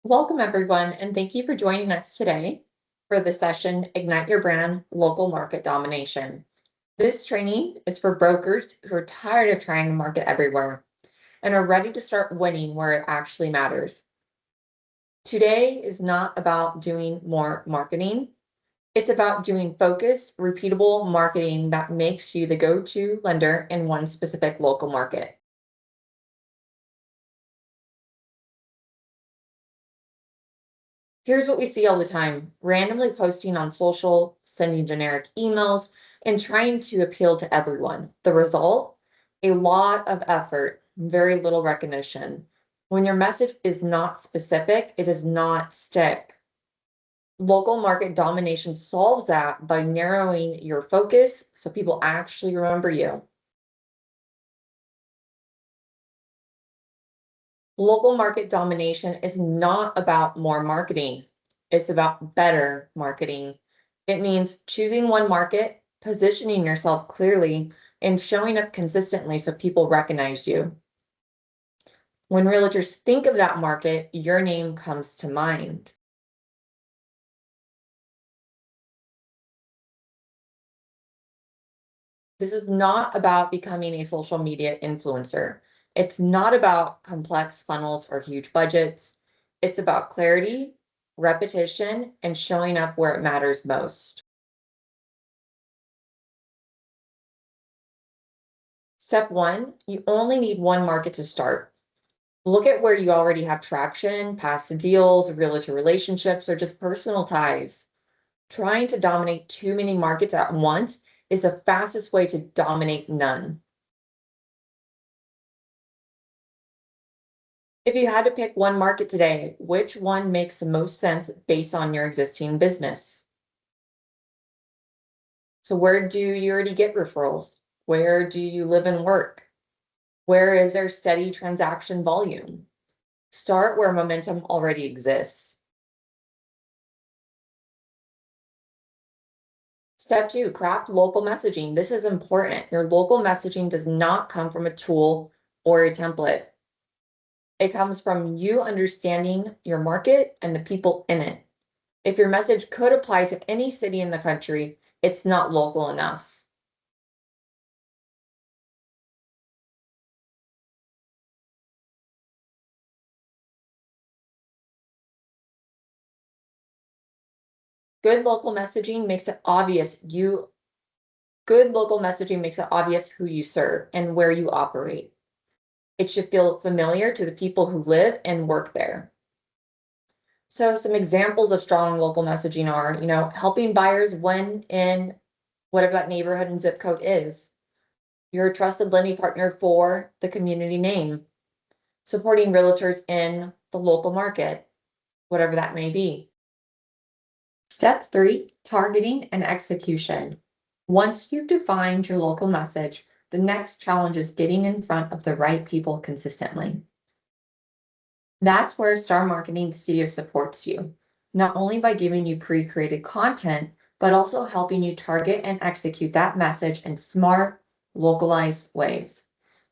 Welcome, everyone, and thank you for joining us today for the session, Ignite Your Brand, Local Market Domination. This training is for brokers who are tired of trying to market everywhere and are ready to start winning where it actually matters. Today is not about doing more marketing. It's about doing focused, repeatable marketing that makes you the go-to lender in one specific local market. Here's what we see all the time: randomly posting on social, sending generic emails, and trying to appeal to everyone. The result? A lot of effort, very little recognition. When your message is not specific, it does not stick. Local market domination solves that by narrowing your focus so people actually remember you. Local market domination is not about more marketing. It's about better marketing. It means choosing one market, positioning yourself clearly, and showing up consistently so people recognize you. When realtors think of that market, your name comes to mind. This is not about becoming a social media influencer. It's not about complex funnels or huge budgets. It's about clarity, repetition, and showing up where it matters most. Step one, you only need one market to start. Look at where you already have traction, past deals, realtor relationships, or just personal ties. Trying to dominate too many markets at once is the fastest way to dominate none. If you had to pick one market today, which one makes the most sense based on your existing business? So where do you already get referrals? Where do you live and work? Where is there steady transaction volume? Start where momentum already exists. Step two, craft local messaging. This is important. Your local messaging does not come from a tool or a template. It comes from you understanding your market and the people in it. If your message could apply to any city in the country, it's not local enough. Good local messaging makes it obvious who you serve and where you operate. It should feel familiar to the people who live and work there. So some examples of strong local messaging are, helping buyers win in whatever that neighborhood and zip code is. You're a trusted lending partner for the community name. Supporting realtors in the local market, whatever that may be. Step three, targeting and execution. Once you've defined your local message, the next challenge is getting in front of the right people consistently. That's where Star Marketing Studio supports you, not only by giving you pre-created content, but also helping you target and execute that message in smart, localized ways.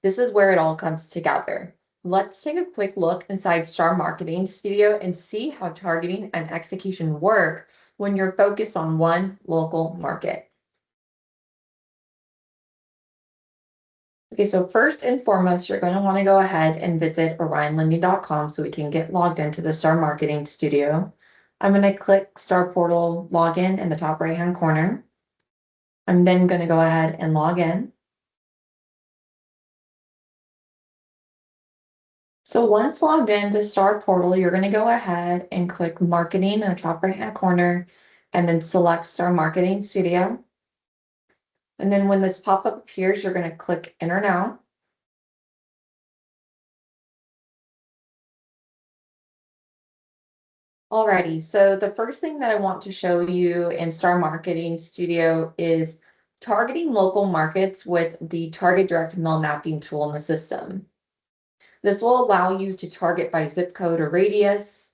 This is where it all comes together. Let's take a quick look inside Star Marketing Studio and see how targeting and execution work when you're focused on one local market. Okay, so first and foremost, you're going to want to go ahead and visit orionlending.com so we can get logged into the Star Marketing Studio. I'm going to click Star Portal Login in the top right-hand corner. I'm then going to go ahead and log in. So once logged into Star Portal, you're going to go ahead and click Marketing in the top right-hand corner and then select Star Marketing Studio. And then when this pop-up appears, you're going to click Enter Now. Alrighty, so the first thing that I want to show you in Star Marketing Studio is targeting local markets with the Target Direct Mail Mapping tool in the system. This will allow you to target by zip code or radius,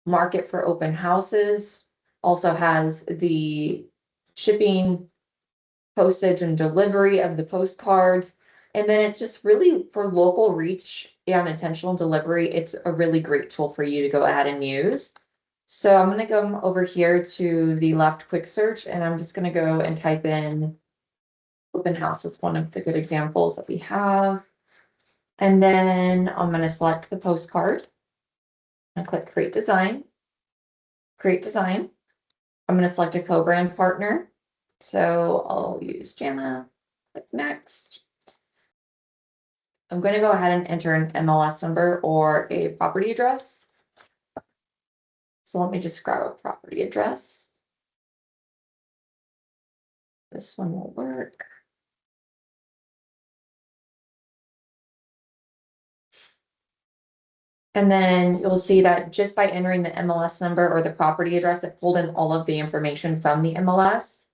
market for open houses, also has the shipping, postage, and delivery of the postcards, And then it's just really for local reach and intentional delivery, it's a really great tool for you to go ahead and use. So I'm going to go over here to the left quick search, and I'm just going to go and type in open house as one of the good examples that we have. And then I'm going to select the postcard and click create design. Create design. I'm going to select a co-brand partner. So I'll use Jana. Click next. I'm going to go ahead and enter an MLS number or a property address. So let me just grab a property address. This one will work. And then you'll see that just by entering the MLS number or the property address, it pulled in all of the information from the MLS.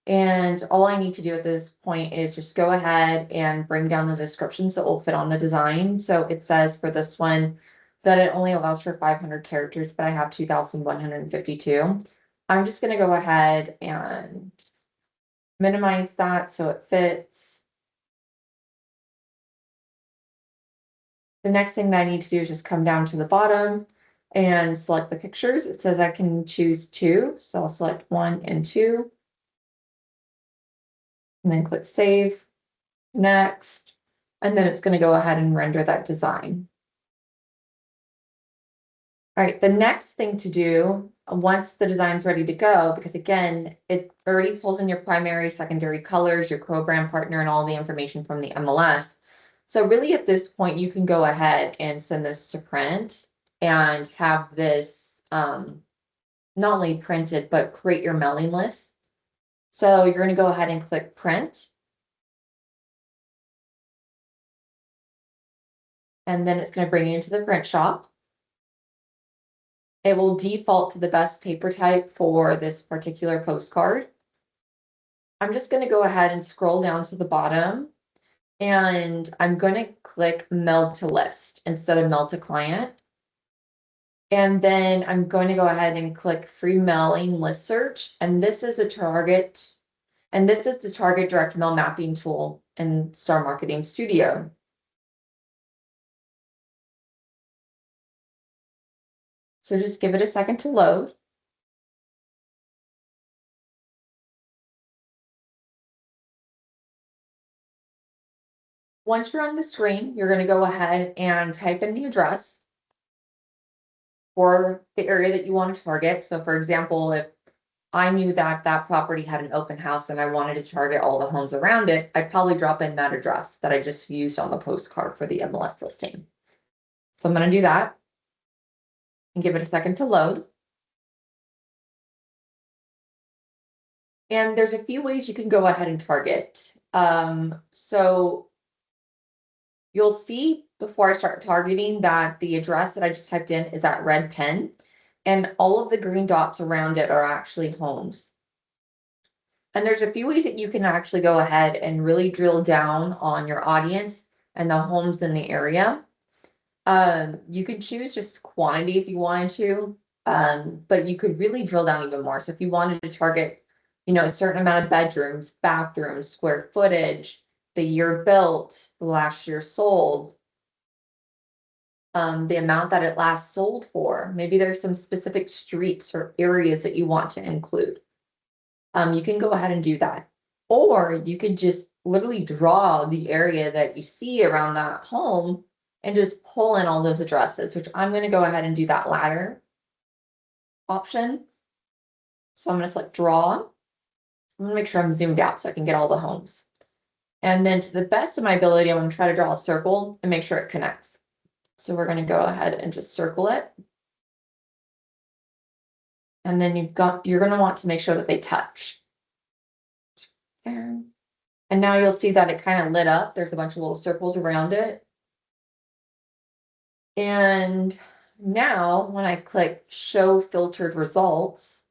And all I need to do at this point is just go ahead and bring down the description so it will fit on the design. So it says for this one that it only allows for 500 characters, but I have 2,152. I'm just going to go ahead and minimize that so it fits. The next thing that I need to do is just come down to the bottom and select the pictures. It says I can choose 2, so I'll select 1 and 2. And then click save, next, and then it's going to go ahead and render that design. All right, the next thing to do once the design's ready to go, because again, it already pulls in your primary, secondary colors, your co-brand partner, and all the information from the MLS. So really at this point, you can go ahead and send this to print and have this not only printed, but create your mailing list. So you're going to go ahead and click print. And then it's going to bring you into the print shop. It will default to the best paper type for this particular postcard. I'm just going to go ahead and scroll down to the bottom. And I'm going to click mail to list instead of mail to client. And then I'm going to go ahead and click free mailing list search. And this is a target. And this is the target direct mail mapping tool in Star Marketing Studio. So just give it a second to load. Once you're on the screen, you're going to go ahead and type in the address for the area that you want to target. So for example, if I knew that that property had an open house and I wanted to target all the homes around it, I'd probably drop in that address that I just used on the postcard for the MLS listing. So I'm going to do that and give it a second to load. And there's a few ways you can go ahead and target. So you'll see before I start targeting that the address that I just typed in is that red pen, and all of the green dots around it are actually homes. And there's a few ways that you can actually go ahead and really drill down on your audience and the homes in the area. You could choose just quantity if you wanted to, but you could really drill down even more. So if you wanted to target, a certain amount of bedrooms, bathrooms, square footage, the year built, the last year sold, the amount that it last sold for, maybe there's some specific streets or areas that you want to include. You can go ahead and do that. Or you could just literally draw the area that you see around that home and just pull in all those addresses, which I'm going to go ahead and do that latter option. So I'm going to select draw. I'm going to make sure I'm zoomed out so I can get all the homes. And then to the best of my ability, I'm going to try to draw a circle and make sure it connects. So we're going to go ahead and just circle it. And then you're going to want to make sure that they touch. And now you'll see that it kind of lit up. There's a bunch of little circles around it. And now when I click show filtered results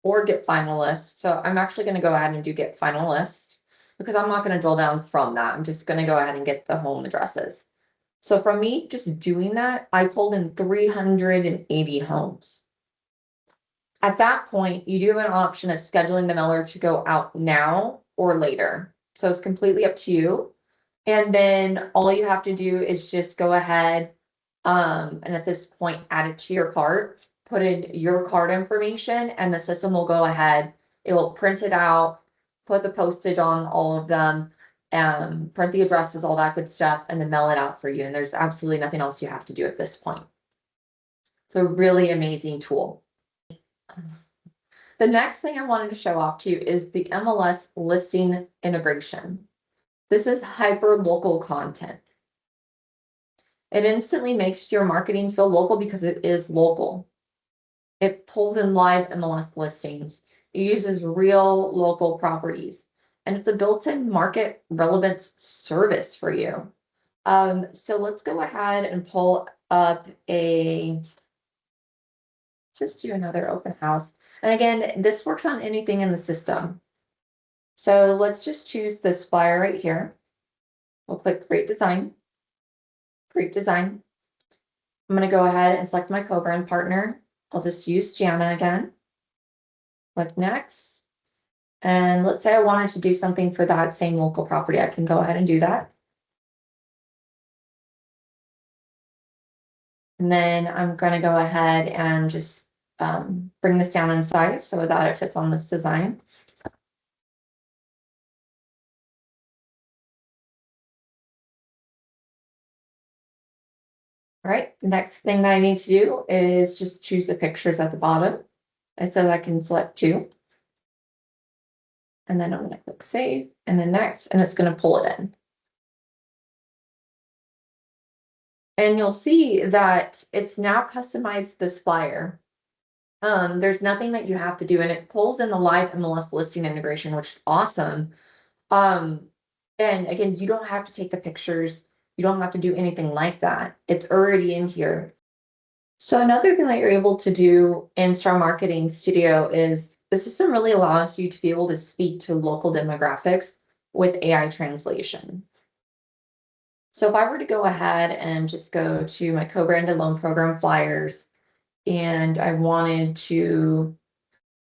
or get final list, so I'm actually going to go ahead and do get final list because I'm not going to drill down from that. I'm just going to go ahead and get the home addresses. So from me just doing that, I pulled in 380 homes. At that point, you do have an option of scheduling the mailer to go out now or later. So it's completely up to you. And then all you have to do is just go ahead, and at this point, add it to your cart, put in your card information, and the system will go ahead. It will print it out, put the postage on all of them, print the addresses, all that good stuff, and then mail it out for you. And there's absolutely nothing else you have to do at this point. It's a really amazing tool. The next thing I wanted to show off to you is the MLS Listing Integration. This is hyper local content. It instantly makes your marketing feel local because it is local. It pulls in live MLS listings. It uses real local properties, and it's a built-in market relevance service for you. So let's go ahead and pull up just do another open house. And again, this works on anything in the system. So let's just choose this flyer right here. We'll click Create Design. Create Design. I'm going to go ahead and select my co-brand partner. I'll just use Jana again. Click Next. And let's say I wanted to do something for that same local property. I can go ahead and do that. And then I'm going to go ahead and just bring this down in size so that it fits on this design. All right, the next thing that I need to do is just choose the pictures at the bottom. I said I can select 2. And then I'm going to click Save, and then Next, and it's going to pull it in. And you'll see that it's now customized this flyer. There's nothing that you have to do, and it pulls in the live MLS listing integration, which is awesome. And again, you don't have to take the pictures. You don't have to do anything like that. It's already in here. So another thing that you're able to do in Star Marketing Studio is the system really allows you to be able to speak to local demographics with AI translation. So if I were to go ahead and just go to my co-branded loan program flyers, and I wanted to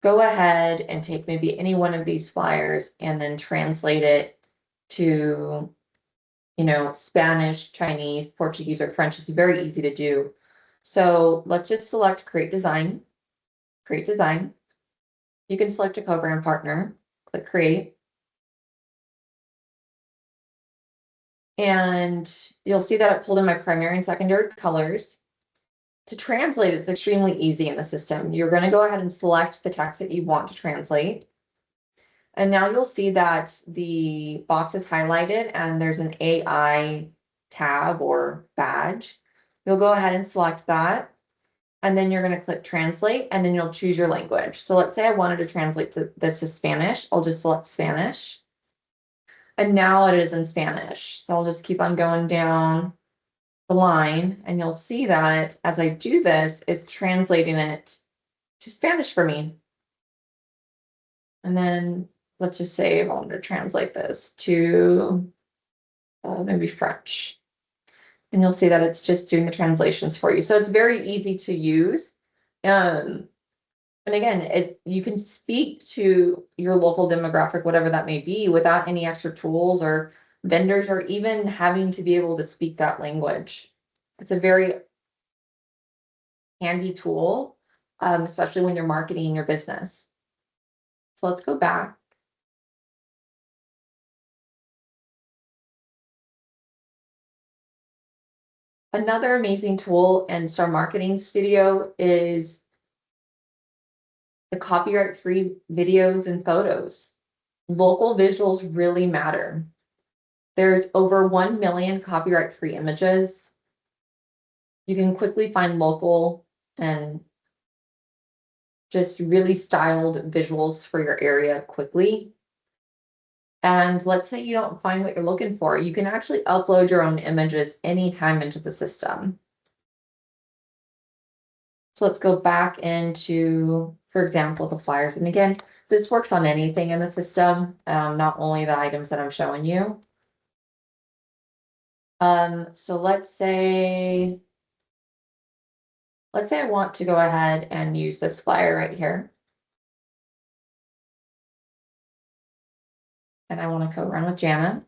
go ahead and take maybe any one of these flyers and then translate it to, Spanish, Chinese, Portuguese, or French, it's very easy to do. So let's just select Create Design. Create Design. You can select a co-brand partner, click Create. And you'll see that it pulled in my primary and secondary colors. To translate, it's extremely easy in the system. You're going to go ahead and select the text that you want to translate. And now you'll see that the box is highlighted and there's an AI tab or badge. You'll go ahead and select that. And then you're going to click Translate, and then you'll choose your language. So let's say I wanted to translate this to Spanish. I'll just select Spanish. And now it is in Spanish. So I'll just keep on going down the line, and you'll see that as I do this, it's translating it to Spanish for me. And then let's just say I wanted to translate this to maybe French. And you'll see that it's just doing the translations for you. So it's very easy to use. And again, you can speak to your local demographic, whatever that may be, without any extra tools or vendors or even having to be able to speak that language. It's a very handy tool, especially when you're marketing your business. So let's go back. Another amazing tool in Star Marketing Studio is the copyright-free videos and photos. Local visuals really matter. There's over 1 million copyright-free images. You can quickly find local and just really styled visuals for your area quickly. And let's say you don't find what you're looking for, you can actually upload your own images anytime into the system. So let's go back into, for example, the flyers. And again, this works on anything in the system, not only the items that I'm showing you. So let's say I want to go ahead and use this flyer right here. and I want to co-run with Jana.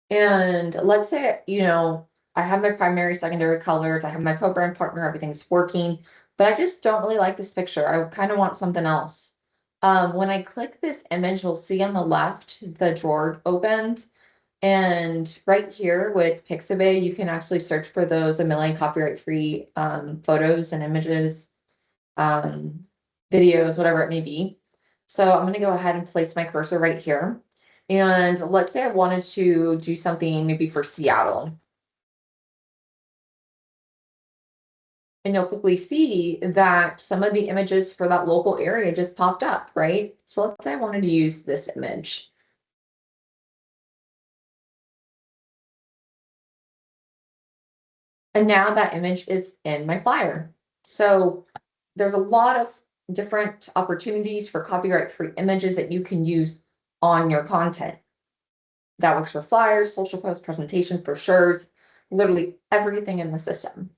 And let's say, I have my primary, secondary colors, I have my co-brand partner, everything's working, but I just don't really like this picture. I kind of want something else. When I click this image, you'll see on the left, the drawer opened. And right here with Pixabay, you can actually search for those 1 million copyright-free photos and images, videos, whatever it may be. So I'm going to go ahead and place my cursor right here. And let's say I wanted to do something maybe for Seattle. And you'll quickly see that some of the images for that local area just popped up, right? So let's say I wanted to use this image. And now that image is in my flyer. So there's a lot of different opportunities for copyright-free images that you can use on your content. That works for flyers, social posts, presentation, brochures, literally everything in the system.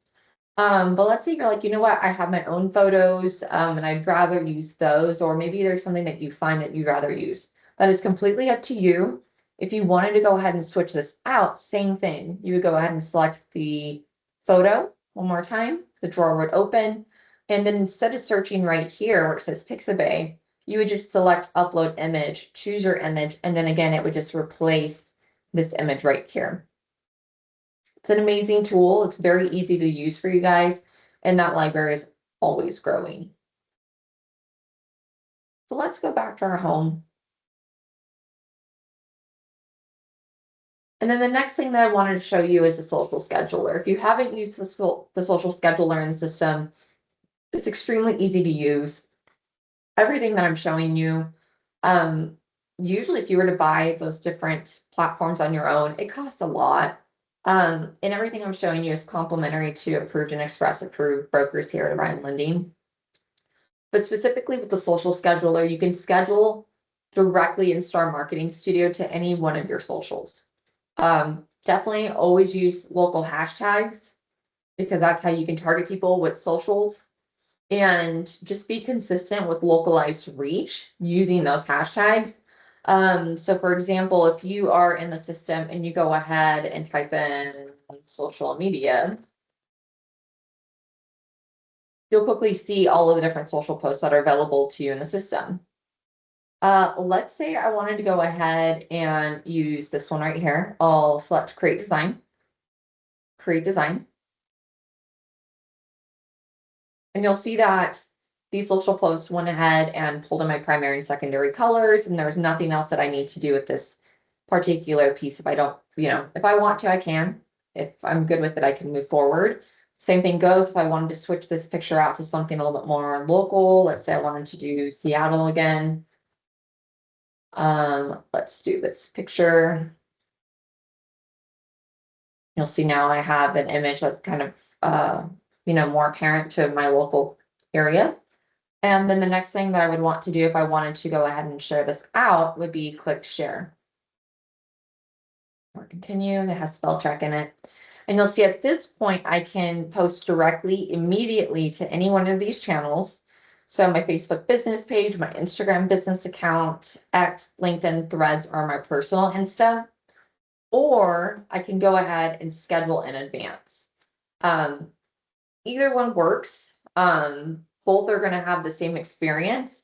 But let's say you're like, you know what, I have my own photos, and I'd rather use those, or maybe there's something that you find that you'd rather use. That is completely up to you. If you wanted to go ahead and switch this out, same thing. You would go ahead and select the photo one more time, the drawer would open, and then instead of searching right here where it says Pixabay, you would just select upload image, choose your image, and then again, it would just replace this image right here. It's an amazing tool. It's very easy to use for you guys, and that library is always growing. So let's go back to our home. And then the next thing that I wanted to show you is the social scheduler. If you haven't used the social scheduler in the system, it's extremely easy to use. Everything that I'm showing you, usually if you were to buy those different platforms on your own, it costs a lot. And everything I'm showing you is complimentary to approved and express approved brokers here at Ryan Lending. But specifically with the social scheduler, you can schedule directly in Star Marketing Studio to any one of your socials. Definitely always use local hashtags because that's how you can target people with socials, and just be consistent with localized reach using those hashtags. So for example, if you are in the system and you go ahead and type in social media, you'll quickly see all of the different social posts that are available to you in the system. Let's say I wanted to go ahead and use this one right here. I'll select create design, and you'll see that these social posts went ahead and pulled in my primary and secondary colors, and there's nothing else that I need to do with this particular piece. If I don't, if I want to, I can. If I'm good with it, I can move forward. Same thing goes if I wanted to switch this picture out to something a little bit more local. Let's say I wanted to do Seattle again. Let's do this picture. You'll see now I have an image that's kind of, more apparent to my local area. And then the next thing that I would want to do if I wanted to go ahead and share this out would be click share. Or continue, that has spell check in it. And you'll see at this point, I can post directly immediately to any one of these channels. So my Facebook business page, my Instagram business account, X, LinkedIn, Threads, or my personal Insta. Or I can go ahead and schedule in advance. Either one works. Both are going to have the same experience.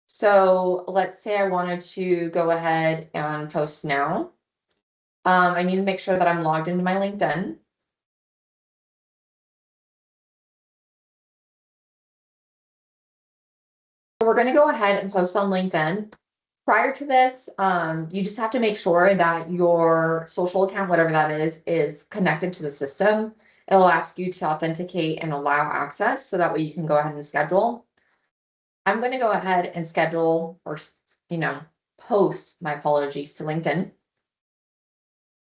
So let's say I wanted to go ahead and post now. I need to make sure that I'm logged into my LinkedIn. So we're going to go ahead and post on LinkedIn. Prior to this, you just have to make sure that your social account, whatever that is connected to the system. It'll ask you to authenticate and allow access, so that way you can go ahead and schedule. I'm going to go ahead and schedule, or, post my apologies to LinkedIn.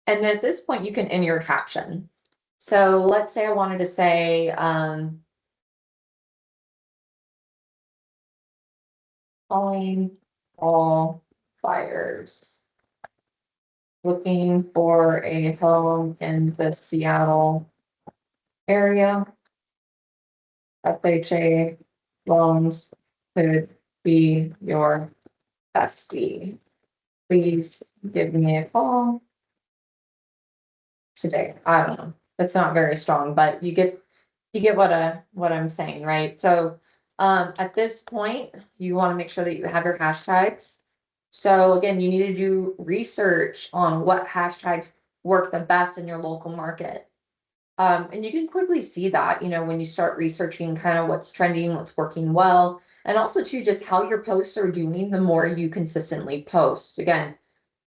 And then at this point, you can enter your caption. So let's say I wanted to say, calling all buyers looking for a home in the Seattle area. FHA loans could be your bestie. Please give me a call today. I don't know. That's not very strong, but you get what I'm saying, right? So at this point, you want to make sure that you have your hashtags. So again, you need to do research on what hashtags work the best in your local market. And you can quickly see that, when you start researching kind of what's trending, what's working well, and also too, just how your posts are doing the more you consistently post. Again,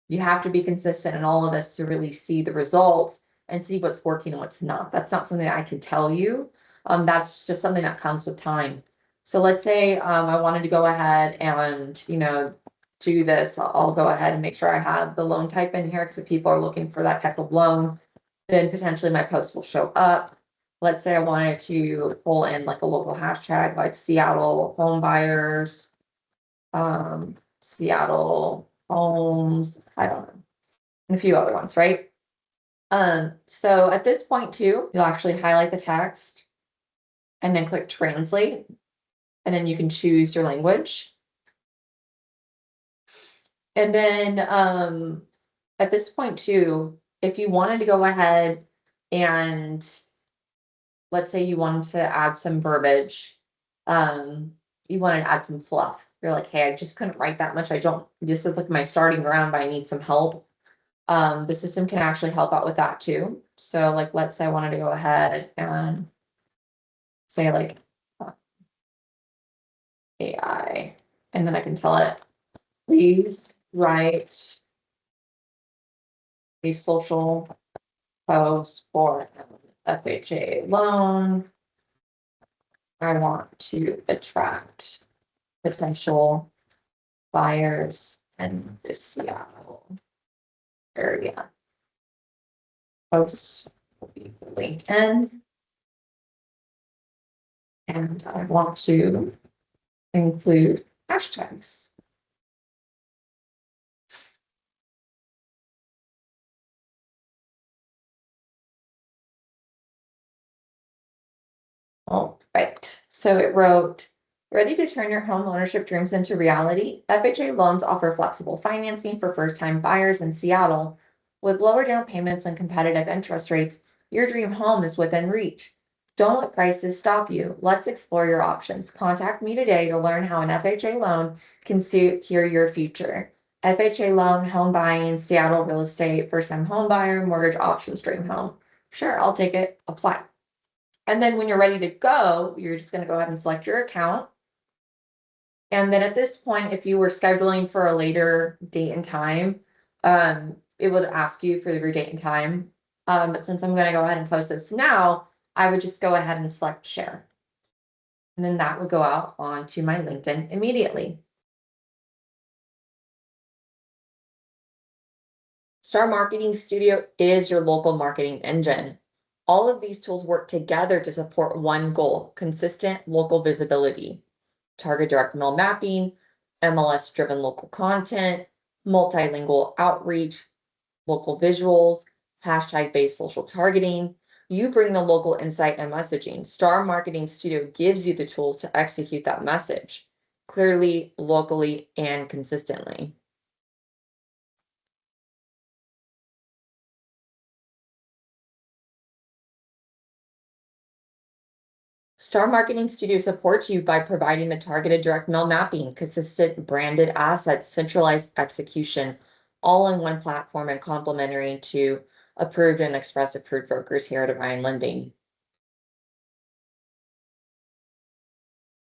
you have to be consistent in all of this to really see the results and see what's working and what's not. That's not something that I can tell you. That's just something that comes with time. So let's say I wanted to go ahead and, do this. I'll go ahead and make sure I have the loan type in here, because if people are looking for that type of loan, then potentially my post will show up. Let's say I wanted to pull in like a local hashtag like Seattle home buyers, Seattle homes, I don't know, and a few other ones, right? So at this point too, you'll actually highlight the text and then click translate, and then you can choose your language. And then at this point too, if you wanted to go ahead and let's say you wanted to add some verbiage, you wanted to add some fluff. You're like, hey, I just couldn't write that much. This is like my starting ground, but I need some help. The system can actually help out with that too. So like, let's say I wanted to go ahead and say like AI, and then I can tell it, please write a social post for an FHA loan. I want to attract potential buyers in the Seattle area. Posts will be LinkedIn. And I want to include hashtags. All right, so it wrote, ready to turn your home ownership dreams into reality? FHA loans offer flexible financing for first-time buyers in Seattle. With lower down payments and competitive interest rates, your dream home is within reach. Don't let prices stop you. Let's explore your options. Contact me today to learn how an FHA loan can secure your future. FHA loan, home buying, Seattle real estate, first-time home buyer, mortgage options, dream home. Sure, I'll take it. Apply. And then when you're ready to go, you're just going to go ahead and select your account. And then at this point, if you were scheduling for a later date and time, it would ask you for your date and time. But since I'm going to go ahead and post this now, I would just go ahead and select share. And then that would go out onto my LinkedIn immediately. Star Marketing Studio is your local marketing engine. All of these tools work together to support one goal: consistent local visibility. Target direct mail mapping, MLS-driven local content, multilingual outreach, local visuals, hashtag-based social targeting. You bring the local insight and messaging. Star Marketing Studio gives you the tools to execute that message clearly, locally, and consistently. Star Marketing Studio supports you by providing the targeted direct mail mapping, consistent branded assets, centralized execution, all in one platform and complementary to approved and express approved brokers here at Orion Lending.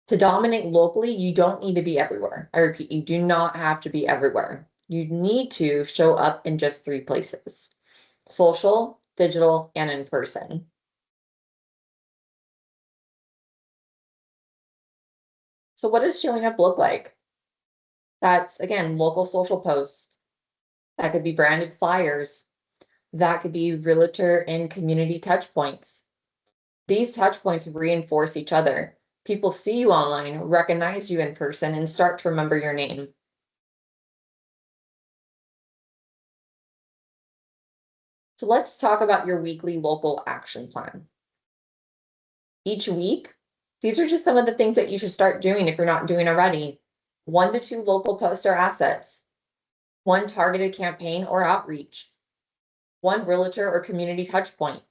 To dominate locally, you don't need to be everywhere. I repeat, you do not have to be everywhere. You need to show up in just 3 places: social, digital, and in person. So what does showing up look like? That's, again, local social posts. That could be branded flyers. That could be realtor and community touch points. These touch points reinforce each other. People see you online, recognize you in person, and start to remember your name. So let's talk about your weekly local action plan. Each week, these are just some of the things that you should start doing if you're not doing already. 1 to 2 local posts or assets, 1 targeted campaign or outreach, 1 realtor or community touch point.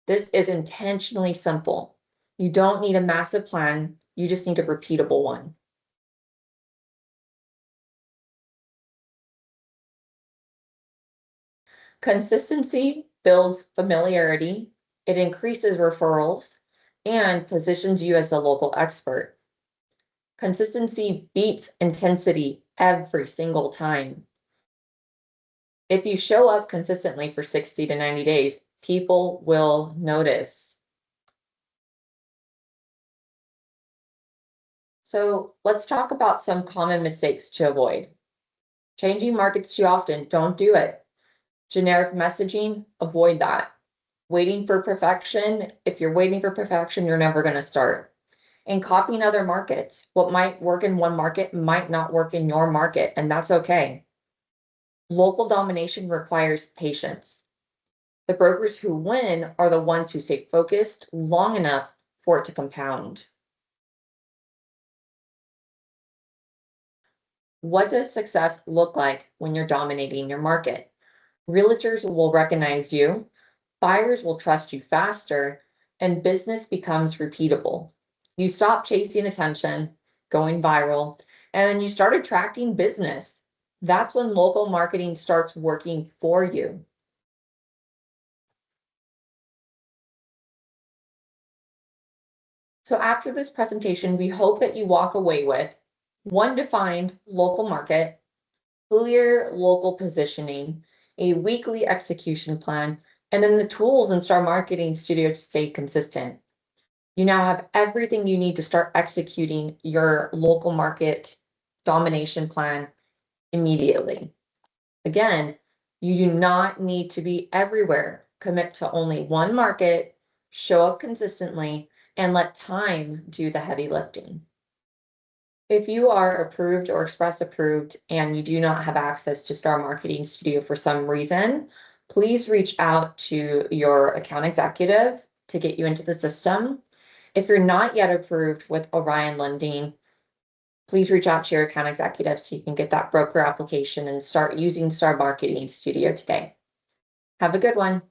This is intentionally simple. You don't need a massive plan, you just need a repeatable one. Consistency builds familiarity, it increases referrals, and positions you as the local expert. Consistency beats intensity every single time. If you show up consistently for 60 to 90 days, people will notice. So let's talk about some common mistakes to avoid. Changing markets too often, don't do it. Generic messaging, avoid that. Waiting for perfection, if you're waiting for perfection, you're never going to start. And copying other markets. What might work in one market might not work in your market, and that's okay. Local domination requires patience. The brokers who win are the ones who stay focused long enough for it to compound. What does success look like when you're dominating your market? Realtors will recognize you, buyers will trust you faster, and business becomes repeatable. You stop chasing attention, going viral, and then you start attracting business. That's when local marketing starts working for you. So after this presentation, we hope that you walk away with 1 defined local market, clear local positioning, a weekly execution plan, and then the tools in Star Marketing Studio to stay consistent. You now have everything you need to start executing your local market domination plan immediately. Again, you do not need to be everywhere. Commit to only one market, show up consistently, and let time do the heavy lifting. If you are approved or express approved and you do not have access to Star Marketing Studio for some reason, please reach out to your account executive to get you into the system. If you're not yet approved with Orion Lending, please reach out to your account executive so you can get that broker application and start using Star Marketing Studio today. Have a good one.